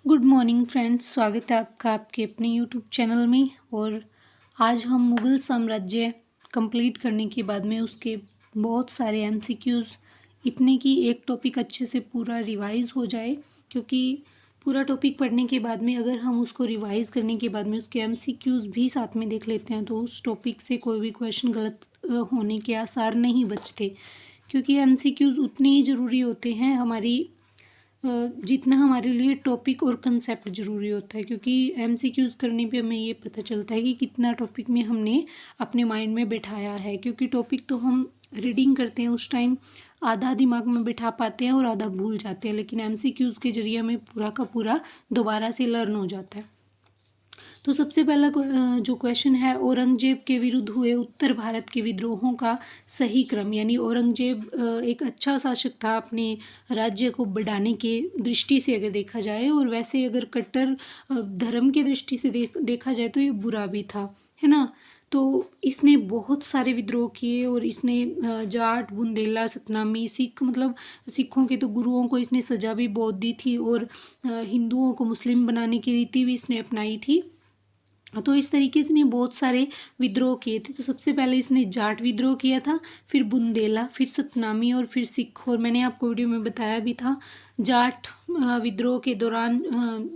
Good morning friends, स्वागत है आपका आपके अपने यूट्यूब चैनल में। और आज हम मुग़ल साम्राज्य कंप्लीट करने के बाद में उसके बहुत सारे एमसीक्यूज़, इतने कि एक टॉपिक अच्छे से पूरा रिवाइज हो जाए, क्योंकि पूरा टॉपिक पढ़ने के बाद में अगर हम उसको रिवाइज करने के बाद में उसके एमसीक्यूज़ भी साथ में देख लेते हैं तो उस टॉपिक से कोई भी क्वेश्चन गलत होने के आसार नहीं बचते। क्योंकि एमसीक्यूज़ उतने ही ज़रूरी होते हैं हमारी जितना हमारे लिए टॉपिक और कंसेप्ट ज़रूरी होता है। क्योंकि एमसीक्यूज़ करने पे हमें ये पता चलता है कि कितना टॉपिक में हमने अपने माइंड में बिठाया है। क्योंकि टॉपिक तो हम रीडिंग करते हैं उस टाइम आधा दिमाग में बिठा पाते हैं और आधा भूल जाते हैं, लेकिन एमसीक्यूज़ के जरिए हमें पूरा का पूरा दोबारा से लर्न हो जाता है। तो सबसे पहला जो क्वेश्चन है, औरंगजेब के विरुद्ध हुए उत्तर भारत के विद्रोहों का सही क्रम। यानी औरंगजेब एक अच्छा शासक था अपने राज्य को बढ़ाने के दृष्टि से अगर देखा जाए, और वैसे अगर कट्टर धर्म की दृष्टि से देखा जाए तो ये बुरा भी था, है ना। तो इसने बहुत सारे विद्रोह किए और इसने जाट, बुंदेला, सतनामी, सिख, मतलब सिखों के तो गुरुओं को इसने सजा भी बहुत दी थी, और हिंदुओं को मुस्लिम बनाने की रीति भी इसने अपनाई थी। तो इस तरीके से इसने बहुत सारे विद्रोह किए थे। तो सबसे पहले इसने जाट विद्रोह किया था, फिर बुंदेला, फिर सतनामी और फिर सिख। और मैंने आपको वीडियो में बताया भी था, जाट विद्रोह के दौरान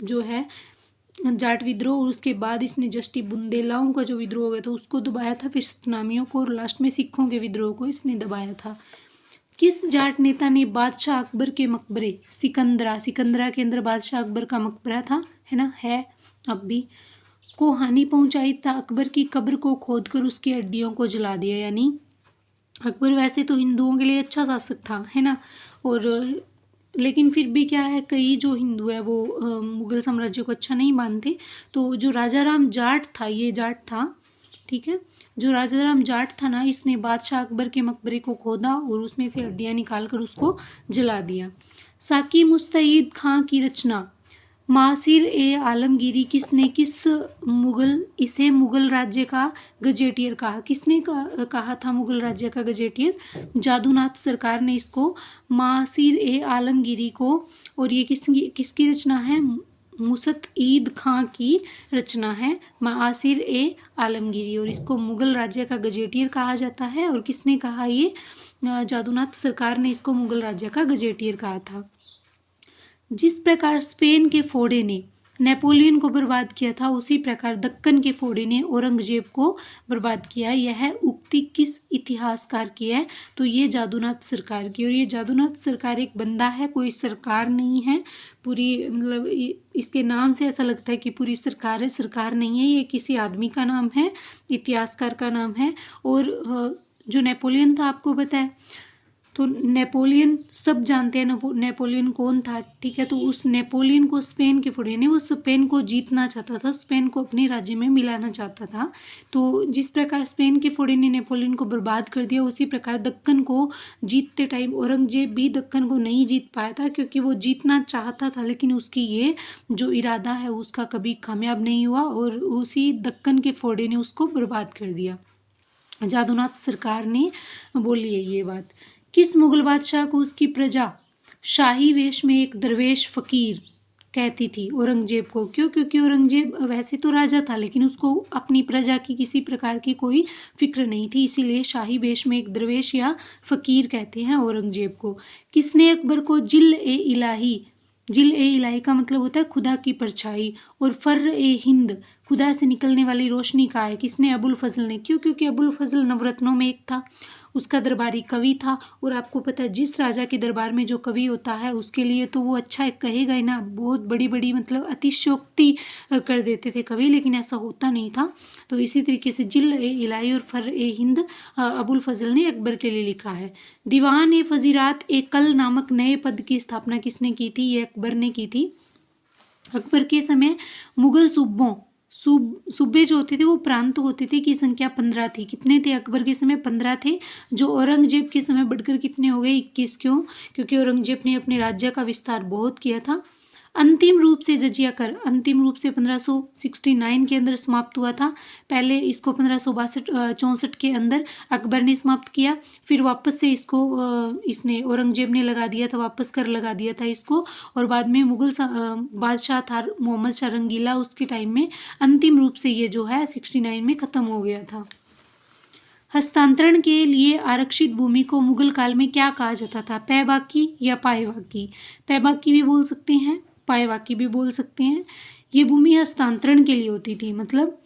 जो है जाट विद्रोह, और उसके बाद इसने जस्टी बुंदेलाओं का जो विद्रोह हो गया था उसको दबाया था, फिर सतनामियों को, और लास्ट में सिखों के विद्रोह को इसने दबाया था। किस जाट नेता ने बादशाह अकबर के मकबरे सिकंदरा के अंदर बादशाह अकबर का मकबरा था, है ना, है अब भी, को हानि पहुंचाई था? अकबर की कब्र को खोदकर उसकी हड्डियों को जला दिया। यानी अकबर वैसे तो हिंदुओं के लिए अच्छा शासक था, है ना, और लेकिन फिर भी क्या है, कई जो हिंदू है वो मुग़ल साम्राज्य को अच्छा नहीं मानते। तो जो राजा राम जाट था, ये जाट था, ठीक है, जो राजा राम जाट था ना, इसने बादशाह अकबर के मकबरे को खोदा और उसमें से हड्डियाँ निकाल कर उसको जला दिया। साकी मुस्तईद खां की रचना मासिर ए आलमगीरी किसने इसे मुग़ल राज्य का गजेटियर कहा? किसने कहा था मुग़ल राज्य का गजेटियर? जादूनाथ सरकार ने इसको मासिर ए आलमगीरी को, और ये किसकी रचना है? मुस्तईद खां की रचना है मासिर ए आलमगीरी, और इसको मुग़ल राज्य का गजेटियर कहा जाता है। और किसने कहा? ये जादूनाथ सरकार ने इसको मुग़ल राज्य का गजेटियर कहा था। जिस प्रकार स्पेन के फोड़े ने नेपोलियन को बर्बाद किया था, उसी प्रकार दक्कन के फोड़े ने औरंगजेब को बर्बाद किया। यह उक्ति किस इतिहासकार की है? तो ये जादूनाथ सरकार की। और ये जादूनाथ सरकार एक बंदा है, कोई सरकार नहीं है पूरी, मतलब इसके नाम से ऐसा लगता है कि पूरी सरकार है, सरकार नहीं है, ये किसी आदमी का नाम है, इतिहासकार का नाम है। और जो नेपोलियन था, आपको पता है, तो नेपोलियन सब जानते हैं नेपोलियन कौन था, ठीक है। तो उस नेपोलियन को स्पेन के फोड़े ने, वो स्पेन को जीतना चाहता था, स्पेन को अपने राज्य में मिलाना चाहता था। तो जिस प्रकार स्पेन के फोड़े ने नेपोलियन को बर्बाद कर दिया, उसी प्रकार दक्कन को जीतते टाइम औरंगजेब भी दक्कन को नहीं जीत पाया था, क्योंकि वो जीतना चाहता था लेकिन उसकी ये जो इरादा है उसका कभी कामयाब नहीं हुआ, और उसी दक्कन के फोड़े ने उसको बर्बाद कर दिया। जादूनाथ सरकार ने बोली है ये बात। किस मुग़ल बादशाह को उसकी प्रजा शाही वेश में एक दरवेश फ़कीर कहती थी? औरंगजेब को। क्यों? क्योंकि औरंगजेब वैसे तो राजा था लेकिन उसको अपनी प्रजा की किसी प्रकार की कोई फिक्र नहीं थी, इसीलिए शाही वेश में एक दरवेश या फ़कीर कहते हैं औरंगजेब को। किसने अकबर को जिल ए इलाही का मतलब होता है खुदा की परछाई, और फर्र ए हिंद खुदा से निकलने वाली रोशनी कहा है? किसने? अबुल फजल ने। क्यों? क्योंकि अबुल फजल नवरत्नों में एक था, उसका दरबारी कवि था। और आपको पता है जिस राजा के दरबार में जो कवि होता है उसके लिए तो वो अच्छा कहेगा ही ना, बहुत बड़ी बड़ी मतलब अतिशयोक्ति कर देते थे कवि, लेकिन ऐसा होता नहीं था। तो इसी तरीके से जिल ए इलाही और फर ए हिंद अबुल फजल ने अकबर के लिए लिखा है। दीवान ए फजीरात ए कल नामक नए पद की स्थापना किसने की थी? ये अकबर ने की थी। अकबर के समय मुग़ल सूबे जो होते थे वो प्रांत होते थे की संख्या 15 थी। कितने थे अकबर के समय? 15 थे, जो औरंगजेब के समय बढ़कर कितने हो गए? 21। क्यों? क्योंकि औरंगजेब ने अपने राज्य का विस्तार बहुत किया था। अंतिम रूप से जजिया कर अंतिम रूप से 1569 के अंदर समाप्त हुआ था। पहले इसको 1562-64 के अंदर अकबर ने समाप्त किया, फिर वापस से इसको इसने औरंगजेब ने लगा दिया था, वापस कर लगा दिया था इसको, और बाद में मुगल बादशाह था मोहम्मद शाह रंगीला, उसके टाइम में अंतिम रूप से ये जो है 69 में ख़त्म हो गया था। हस्तांतरण के लिए आरक्षित भूमि को मुगल काल में क्या कहा जाता था? पैबाकी या पायबाकी? पैबाकी भी बोल सकते हैं, पायबाकी भी बोल सकते हैं। ये भूमि हस्तांतरण के लिए होती थी, मतलब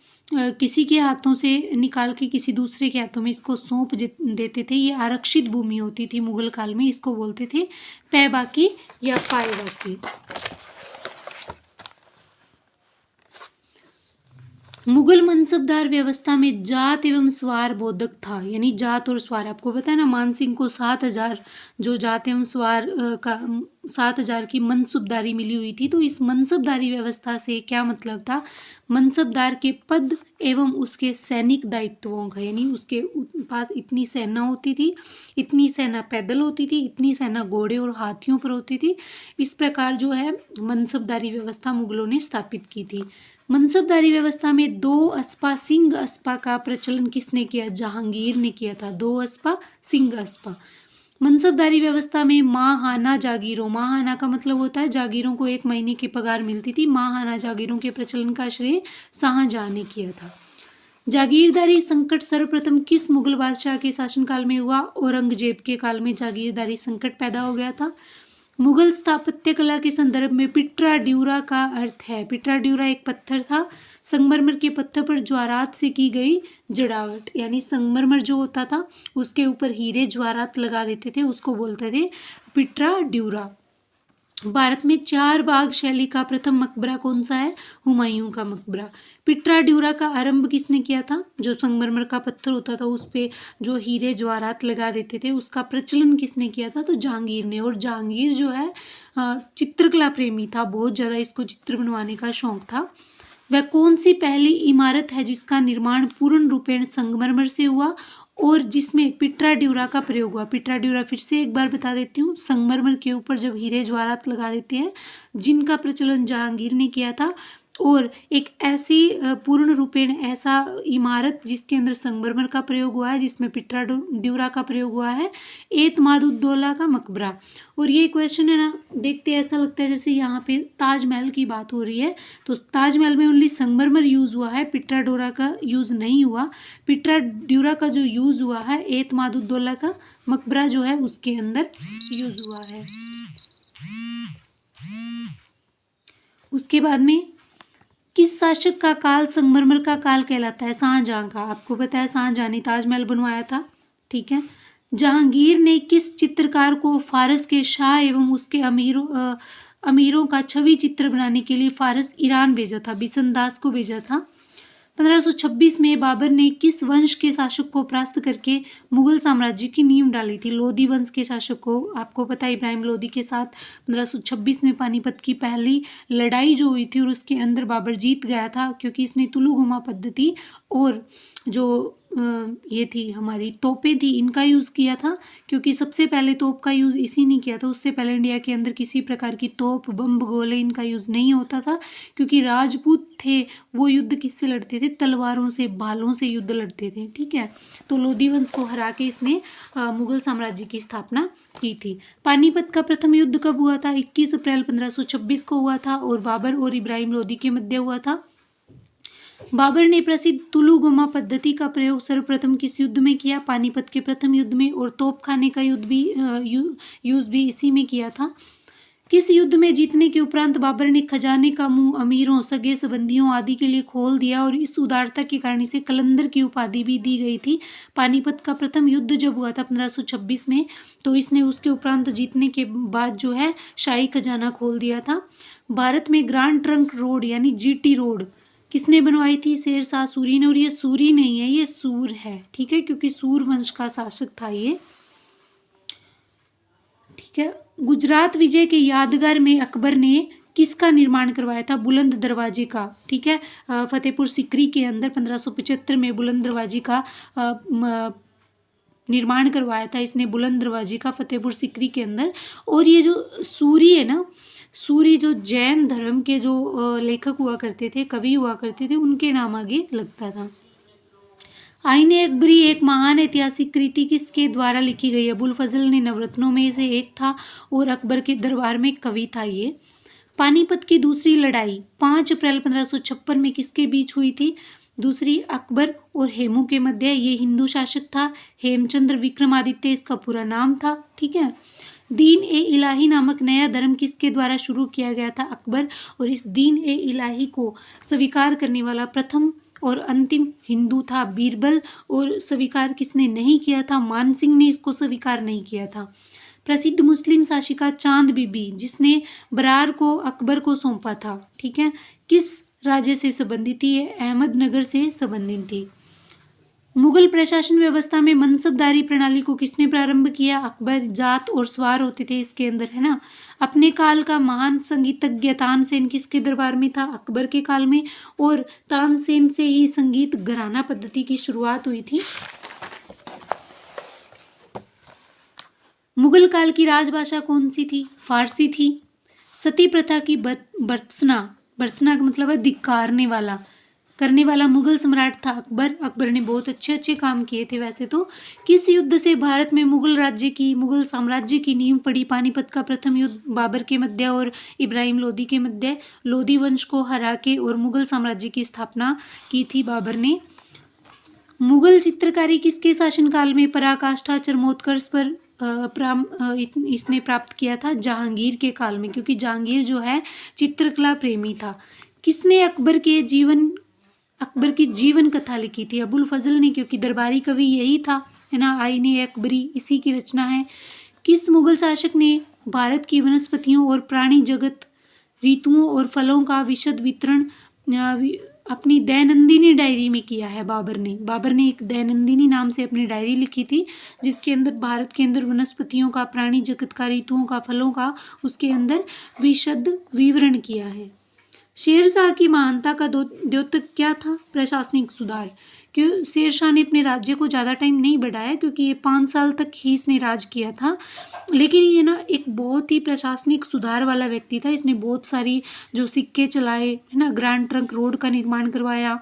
किसी के हाथों से निकाल के किसी दूसरे के हाथों में इसको सौंप देते थे। ये आरक्षित भूमि होती थी मुगल काल में, इसको बोलते थे पैबाकी या पायबाकी। मुगल मनसबदार व्यवस्था में जात एवं स्वार बोधक था, यानी जात और स्वार। आपको पता है ना, मान सिंह को 7,000 जो जात एवं स्वार का 7,000 की मनसबदारी मिली हुई थी। तो इस मनसबदारी व्यवस्था से क्या मतलब था? मनसबदार के पद एवं उसके सैनिक दायित्वों का, यानी उसके पास इतनी सेना होती थी, इतनी सेना पैदल होती थी, इतनी सेना घोड़े और हाथियों पर होती थी। इस प्रकार जो है मनसबदारी व्यवस्था मुगलों ने स्थापित की थी। मनसबदारी व्यवस्था में 2 अस्पा सिंह अस्पा का प्रचलन किसने किया? जहांगीर ने किया था। 2 अस्पा सिंह अस्पा। मनसबदारी व्यवस्था में माहाना जागीरों, माहाना का मतलब होता है जागीरों को 1 महीने की पगार मिलती थी। माहाना जागीरों के प्रचलन का श्रेय शाहजहां ने किया था। जागीरदारी संकट सर्वप्रथम किस मुगल बादशाह के शासनकाल में हुआ? औरंगजेब के काल में जागीरदारी संकट पैदा हो गया था। मुगल स्थापत्य कला के संदर्भ में पिट्रा ड्यूरा का अर्थ है? पिट्रा ड्यूरा एक पत्थर था, संगमरमर के पत्थर पर ज्वारात से की गई जड़ावट, यानी संगमरमर जो होता था उसके ऊपर हीरे ज्वारात लगा देते थे, उसको बोलते थे पिट्रा ड्यूरा। भारत में 4 बाग शैली का प्रथम मकबरा कौन सा है? हुमायूं का मकबरा। पिट्रा ड्यूरा का आरंभ किसने किया था? जो संगमरमर का पत्थर होता था उस पे जो हीरे ज्वारात लगा देते थे, उसका प्रचलन किसने किया था? तो जहांगीर ने। और जहांगीर जो है चित्रकला प्रेमी था, बहुत ज़्यादा इसको चित्र बनवाने का शौक था। वह कौन सी पहली इमारत है जिसका निर्माण पूर्ण रूपेण संगमरमर से हुआ और जिसमें पिट्रा ड्यूरा का प्रयोग हुआ? पिट्रा ड्यूरा फिर से एक बार बता देती हूँ, संगमरमर के ऊपर जब हीरे ज्वारात लगा देते हैं, जिनका प्रचलन जहांगीर ने किया था। और एक ऐसी पूर्ण रूपेण ऐसा इमारत जिसके अंदर संगमरमर का प्रयोग हुआ है, जिसमें पिट्रा ड्यूरा का प्रयोग हुआ है, एतमादुद्दौला का मकबरा। और ये क्वेश्चन है ना, देखते ऐसा लगता है जैसे यहाँ पे ताजमहल की बात हो रही है, तो ताजमहल में ओनली संगमरमर यूज़ हुआ है, पिट्रा ड्यूरा का यूज़ नहीं हुआ। पिट्रा ड्यूरा का जो यूज़ हुआ है, एतमादुद्दौला का मकबरा जो है उसके अंदर यूज़ हुआ है। उसके बाद में किस शासक का काल संगमरमर का काल कहलाता है? शाहजहां का। आपको पता है शाहजहां ने ताजमहल बनवाया था, ठीक है। जहांगीर ने किस चित्रकार को फारस के शाह एवं उसके अमीरों का छवि चित्र बनाने के लिए फारस ईरान भेजा था? बिसनदास को भेजा था। 1526 में बाबर ने किस वंश के शासक को परास्त करके मुगल साम्राज्य की नींव डाली थी? लोधी वंश के शासक को। आपको पता है इब्राहिम लोधी के साथ 1526 में पानीपत की पहली लड़ाई जो हुई थी और उसके अंदर बाबर जीत गया था, क्योंकि इसने तुलुगुमा पद्धति और जो ये थी हमारी तोपें थी, इनका यूज़ किया था। क्योंकि सबसे पहले तोप का यूज़ इसी ने किया था, उससे पहले इंडिया के अंदर किसी प्रकार की तोप बम गोले इनका यूज़ नहीं होता था। क्योंकि राजपूत थे वो युद्ध किससे लड़ते थे? तलवारों से, भालों से युद्ध लड़ते थे, ठीक है। तो लोधी वंश को हरा के इसने मुगल साम्राज्य की स्थापना की थी। पानीपत का प्रथम युद्ध कब हुआ था? 21 अप्रैल 1526 को हुआ था और बाबर और इब्राहिम लोधी के मध्य हुआ था। बाबर ने प्रसिद्ध तुलुगुमा पद्धति का प्रयोग सर्वप्रथम किस युद्ध में किया? पानीपत के प्रथम युद्ध में। और तोपखाने का युद्ध भी यूज भी इसी में किया था। किस युद्ध में जीतने के उपरांत बाबर ने खजाने का मुंह अमीरों, सगे संबंधियों आदि के लिए खोल दिया और इस उदारता के कारण इसे कलंदर की उपाधि भी दी गई थी? पानीपत का प्रथम युद्ध जब हुआ था 1526 में, तो इसने उसके उपरांत जीतने के बाद जो है शाही खजाना खोल दिया था। भारत में ग्रांड ट्रंक रोड यानी जीटी रोड किसने बनवाई थी? शेर शाह सूरी ने। और ये सूरी नहीं है, ये सूर है, ठीक है, क्योंकि सूर वंश का शासक था ये, ठीक है। गुजरात विजय के यादगार में अकबर ने किसका निर्माण करवाया था? बुलंद दरवाजे का, ठीक है। फतेहपुर सीकरी के अंदर 1575 में बुलंद दरवाजे का निर्माण करवाया था इसने, बुलंद दरवाजे का फतेहपुर सीकरी के अंदर। और ये जो सूरी है ना, सूरी जो जैन धर्म के जो लेखक हुआ करते थे, कवि हुआ करते थे, उनके नाम आगे लगता था। आईने अकबरी एक महान ऐतिहासिक कृति किसके द्वारा लिखी गई? अबुल फजल ने नवरत्नों में से एक था और अकबर के दरबार में कवि था ये। पानीपत की दूसरी लड़ाई 5 अप्रैल 1556 में किसके बीच हुई थी? दूसरी अकबर और हेमू के मध्य। ये हिंदू शासक था हेमचंद्र विक्रमादित्य, इसका पूरा नाम था। ठीक है। दीन ए इलाही नामक नया धर्म किसके द्वारा शुरू किया गया था? अकबर। और इस दीन ए इलाही को स्वीकार करने वाला प्रथम और अंतिम हिंदू था बीरबल। और स्वीकार किसने नहीं किया था? मान सिंह ने इसको स्वीकार नहीं किया था। प्रसिद्ध मुस्लिम शासिका चांद बीबी, जिसने बरार को अकबर को सौंपा था, ठीक है, किस राज्य से संबंधित थी? अहमदनगर से संबंधित थी। मुगल प्रशासन व्यवस्था में मनसबदारी प्रणाली को किसने प्रारंभ किया? अकबर। जात और स्वार होते थे इसके अंदर, है ना। अपने काल का महान संगीतज्ञ तानसेन किसके दरबार में था? अकबर के काल में। और तानसेन से ही संगीत घराना पद्धति की शुरुआत हुई थी। मुगल काल की राजभाषा कौन सी थी? फारसी थी। सती प्रथा की बर्तना का मतलब है धिक्कारने वाला, करने वाला मुगल सम्राट था अकबर। अकबर ने बहुत अच्छे अच्छे काम किए थे वैसे तो। किस युद्ध से भारत में मुगल साम्राज्य की नींव पड़ी? पानीपत का प्रथम युद्ध बाबर के मध्य और इब्राहिम लोदी के मध्य। लोदी वंश को हरा के और मुगल साम्राज्य की स्थापना की थी बाबर ने। मुगल चित्रकारी किसके शासनकाल में पराकाष्ठा चरमोत्कर्ष पर इसने प्राप्त किया था? जहांगीर के काल में, क्योंकि जहांगीर जो है चित्रकला प्रेमी था। किसने अकबर की जीवन कथा लिखी थी? अबुल फजल ने, क्योंकि दरबारी कवि यही था, है ना। आईने अकबरी इसी की रचना है। किस मुगल शासक ने भारत की वनस्पतियों और प्राणी जगत, ऋतुओं और फलों का विशद वितरण अपनी दैनंदिनी डायरी में किया है? बाबर ने एक दैनंदिनी नाम से अपनी डायरी लिखी थी, जिसके अंदर भारत के अंदर वनस्पतियों का, प्राणी जगत का, ऋतुओं का, फलों का, उसके अंदर विशद विवरण किया है। शेरशाह की महानता का द्योतक क्या था? प्रशासनिक सुधार। क्यों? शेरशाह ने अपने राज्य को ज़्यादा टाइम नहीं बढ़ाया, क्योंकि ये 5 साल तक ही इसने राज किया था, लेकिन ये ना एक बहुत ही प्रशासनिक सुधार वाला व्यक्ति था। इसने बहुत सारी जो सिक्के चलाए, है ना, ग्रैंड ट्रंक रोड का निर्माण करवाया,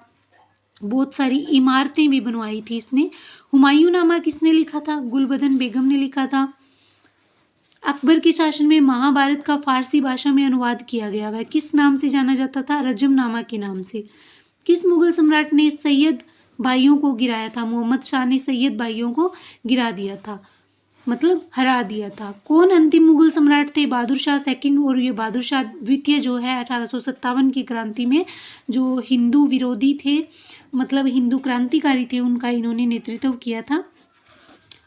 बहुत सारी इमारतें भी बनवाई थी इसने। हुमायूंनामा किसने लिखा था? गुलबदन बेगम ने लिखा था। अकबर के शासन में महाभारत का फारसी भाषा में अनुवाद किया गया। वह किस नाम से जाना जाता था? रजमनामा के नाम से। किस मुगल सम्राट ने सैयद भाइयों को गिराया था? मोहम्मद शाह ने सैयद भाइयों को गिरा दिया था, मतलब हरा दिया था। कौन अंतिम मुगल सम्राट थे? बहादुर शाह सेकंड। और ये बहादुर शाह द्वितीय जो है 1857 की क्रांति में जो हिंदू विरोधी थे, मतलब हिंदू क्रांतिकारी थे, उनका इन्होंने नेतृत्व किया था।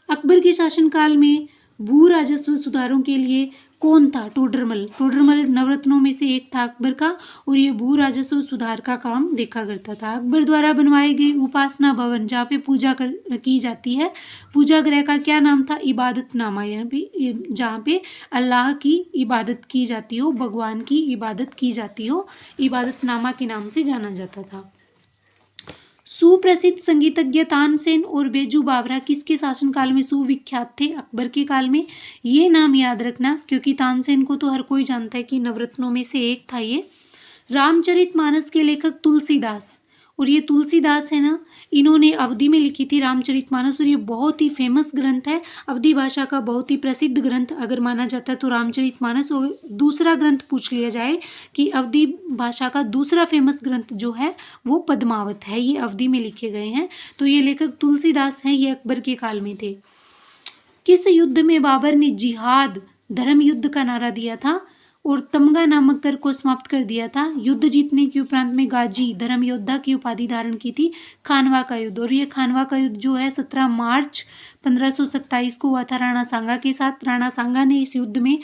अकबर के शासनकाल में भू राजस्व सुधारों के लिए कौन था? टोडरमल नवरत्नों में से एक था अकबर का, और ये भू राजस्व सुधार का काम देखा करता था। अकबर द्वारा बनवाए गए उपासना भवन, जहाँ पे पूजा की जाती है, पूजा गृह का क्या नाम था? इबादतनामा। यहाँ पे जहाँ पे अल्लाह की इबादत की जाती हो, भगवान की इबादत की जाती हो, इबादतनामा के नाम से जाना जाता था। सुप्रसिद्ध संगीतज्ञ तानसेन और बेजू बावरा किसके शासनकाल में सुविख्यात थे? अकबर के काल में। ये नाम याद रखना, क्योंकि तानसेन को तो हर कोई जानता है कि नवरत्नों में से एक था ये। रामचरितमानस के लेखक तुलसीदास, और ये तुलसीदास है ना, इन्होंने अवधी में लिखी थी रामचरितमानस, और ये बहुत ही फेमस ग्रंथ है। अवधी भाषा का बहुत ही प्रसिद्ध ग्रंथ अगर माना जाता है तो रामचरितमानस। और दूसरा ग्रंथ पूछ लिया जाए कि अवधी भाषा का दूसरा फेमस ग्रंथ जो है वो पद्मावत है, ये अवधी में लिखे गए हैं। तो ये लेखक तुलसीदास हैं, ये अकबर के काल में थे। किस युद्ध में बाबर ने जिहाद, धर्म युद्ध का नारा दिया था और तमगा नामक कर को समाप्त कर दिया था? युद्ध जीतने के उपरांत में गाजी, धर्म योद्धा की उपाधि धारण की थी। खानवा का युद्ध, और ये खानवा का युद्ध जो है 17 मार्च 1527 को हुआ था राणा सांगा के साथ। राणा सांगा ने इस युद्ध में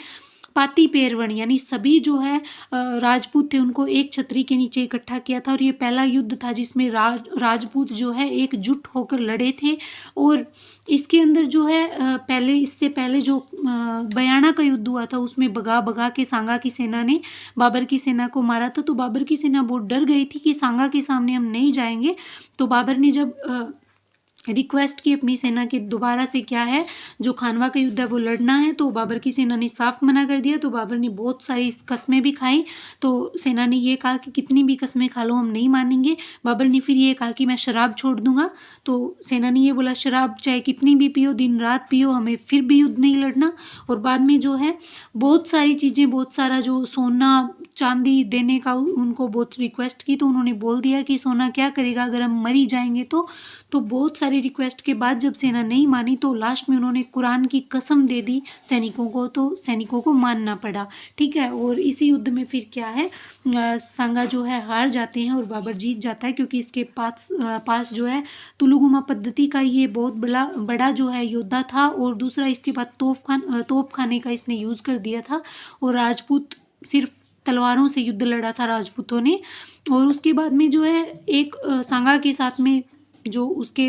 पाती पेरवण यानी सभी जो है राजपूत थे उनको एक छतरी के नीचे इकट्ठा किया था, और ये पहला युद्ध था जिसमें राजपूत जो है एकजुट होकर लड़े थे। और इसके अंदर जो है इससे पहले जो बयाना का युद्ध हुआ था उसमें बगा के सांगा की सेना ने बाबर की सेना को मारा था। तो बाबर की सेना बहुत डर गई थी कि सांगा के सामने हम नहीं जाएंगे। तो बाबर ने जब रिक्वेस्ट की अपनी सेना के दोबारा से क्या है जो खानवा का युद्ध है वो लड़ना है। तो बाबर की सेना ने साफ मना कर दिया। तो बाबर ने बहुत सारी कस्में भी खाई। तो सेना ने ये कहा कि कितनी भी कस्में खा लो हम नहीं मानेंगे। बाबर ने फिर ये कहा कि मैं शराब छोड़ दूंगा। तो सेना ने ये बोला शराब चाहे कितनी भी पियो, दिन रात पियो, हमें फिर भी युद्ध नहीं लड़ना। और बाद में जो है बहुत सारी चीज़ें, बहुत सारा जो सोना चांदी देने का उनको बहुत रिक्वेस्ट की। तो उन्होंने बोल दिया कि सोना क्या करेगा अगर हम मरी जाएंगे तो बहुत सारी रिक्वेस्ट के बाद जब सेना नहीं मानी तो लास्ट में उन्होंने कुरान की कसम दे दी सैनिकों को। तो सैनिकों को मानना पड़ा। ठीक है। और इसी युद्ध में फिर क्या है सांगा जो है हार जाते हैं और बाबर जीत जाता है, क्योंकि इसके पास जो है तुलुगुमा पद्धति का ये बहुत बड़ा जो है योद्धा था। और दूसरा इसके बाद तोप खाने का इसने यूज़ कर दिया था। और राजपूत सिर्फ तलवारों से युद्ध लड़ा था राजपूतों ने। और उसके बाद में जो है एक सांगा के साथ में जो उसके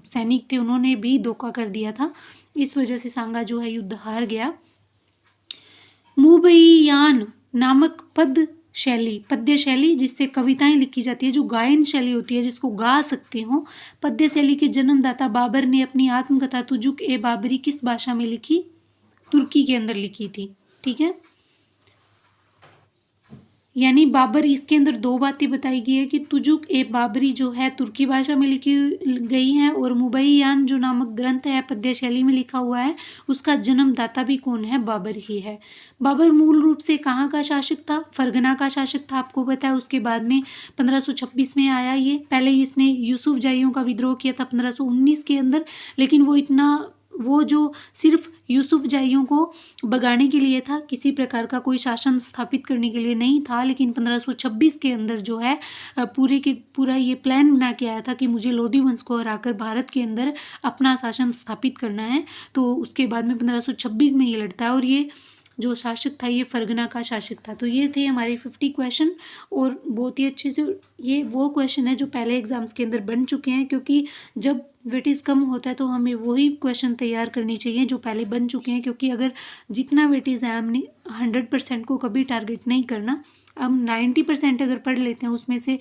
सैनिक थे उन्होंने भी धोखा कर दिया था। इस वजह से सांगा जो है युद्ध हार गया। मुबैयान नामक पद्य शैली जिससे कविताएं लिखी जाती है, जो गायन शैली होती है जिसको गा सकते हो, पद्य शैली के जन्मदाता बाबर ने अपनी आत्मकथा तुजुक ए बाबरी किस भाषा में लिखी? तुर्की के अंदर लिखी थी। ठीक है। यानी बाबर, इसके अंदर दो बातें बताई गई है कि तुजुक ए बाबरी जो है तुर्की भाषा में लिखी गई है और मुबैयान जो नामक ग्रंथ है पद्य शैली में लिखा हुआ है, उसका जन्मदाता भी कौन है? बाबर ही है। बाबर मूल रूप से कहाँ का शासक था? फरगना का शासक था, आपको पता है। उसके बाद में 1526 में आया ये। पहले इसने यूसुफ जाइयों का विद्रोह किया था 1519 के अंदर, लेकिन वो जो सिर्फ यूसुफ जाइयों को भगाने के लिए था, किसी प्रकार का कोई शासन स्थापित करने के लिए नहीं था। लेकिन 1526 के अंदर जो है पूरा ये प्लान बना के आया था कि मुझे लोधी वंश को हराकर भारत के अंदर अपना शासन स्थापित करना है। तो उसके बाद में 1526 में ये लड़ता है और ये जो शासक था ये फरगना का शासक था। तो ये थे हमारे 50 क्वेश्चन और बहुत ही अच्छे से ये वो क्वेश्चन है जो पहले एग्जाम्स के अंदर बन चुके हैं, क्योंकि जब वेटेज कम होता है तो हमें वही क्वेश्चन तैयार करनी चाहिए जो पहले बन चुके हैं, क्योंकि अगर जितना वेटेज है हमने 100% को कभी टारगेट नहीं करना। हम 90% अगर पढ़ लेते हैं उसमें से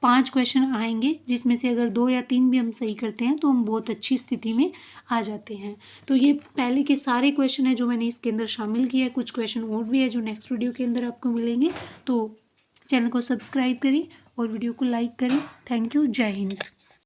5 क्वेश्चन आएंगे, जिसमें से अगर 2 या 3 भी हम सही करते हैं तो हम बहुत अच्छी स्थिति में आ जाते हैं। तो ये पहले के सारे क्वेश्चन है जो मैंने इसके अंदर शामिल किया है। कुछ क्वेश्चन और भी है जो नेक्स्ट वीडियो के अंदर आपको मिलेंगे। तो चैनल को सब्सक्राइब करें और वीडियो को लाइक करें। Thank you. जय हिंद।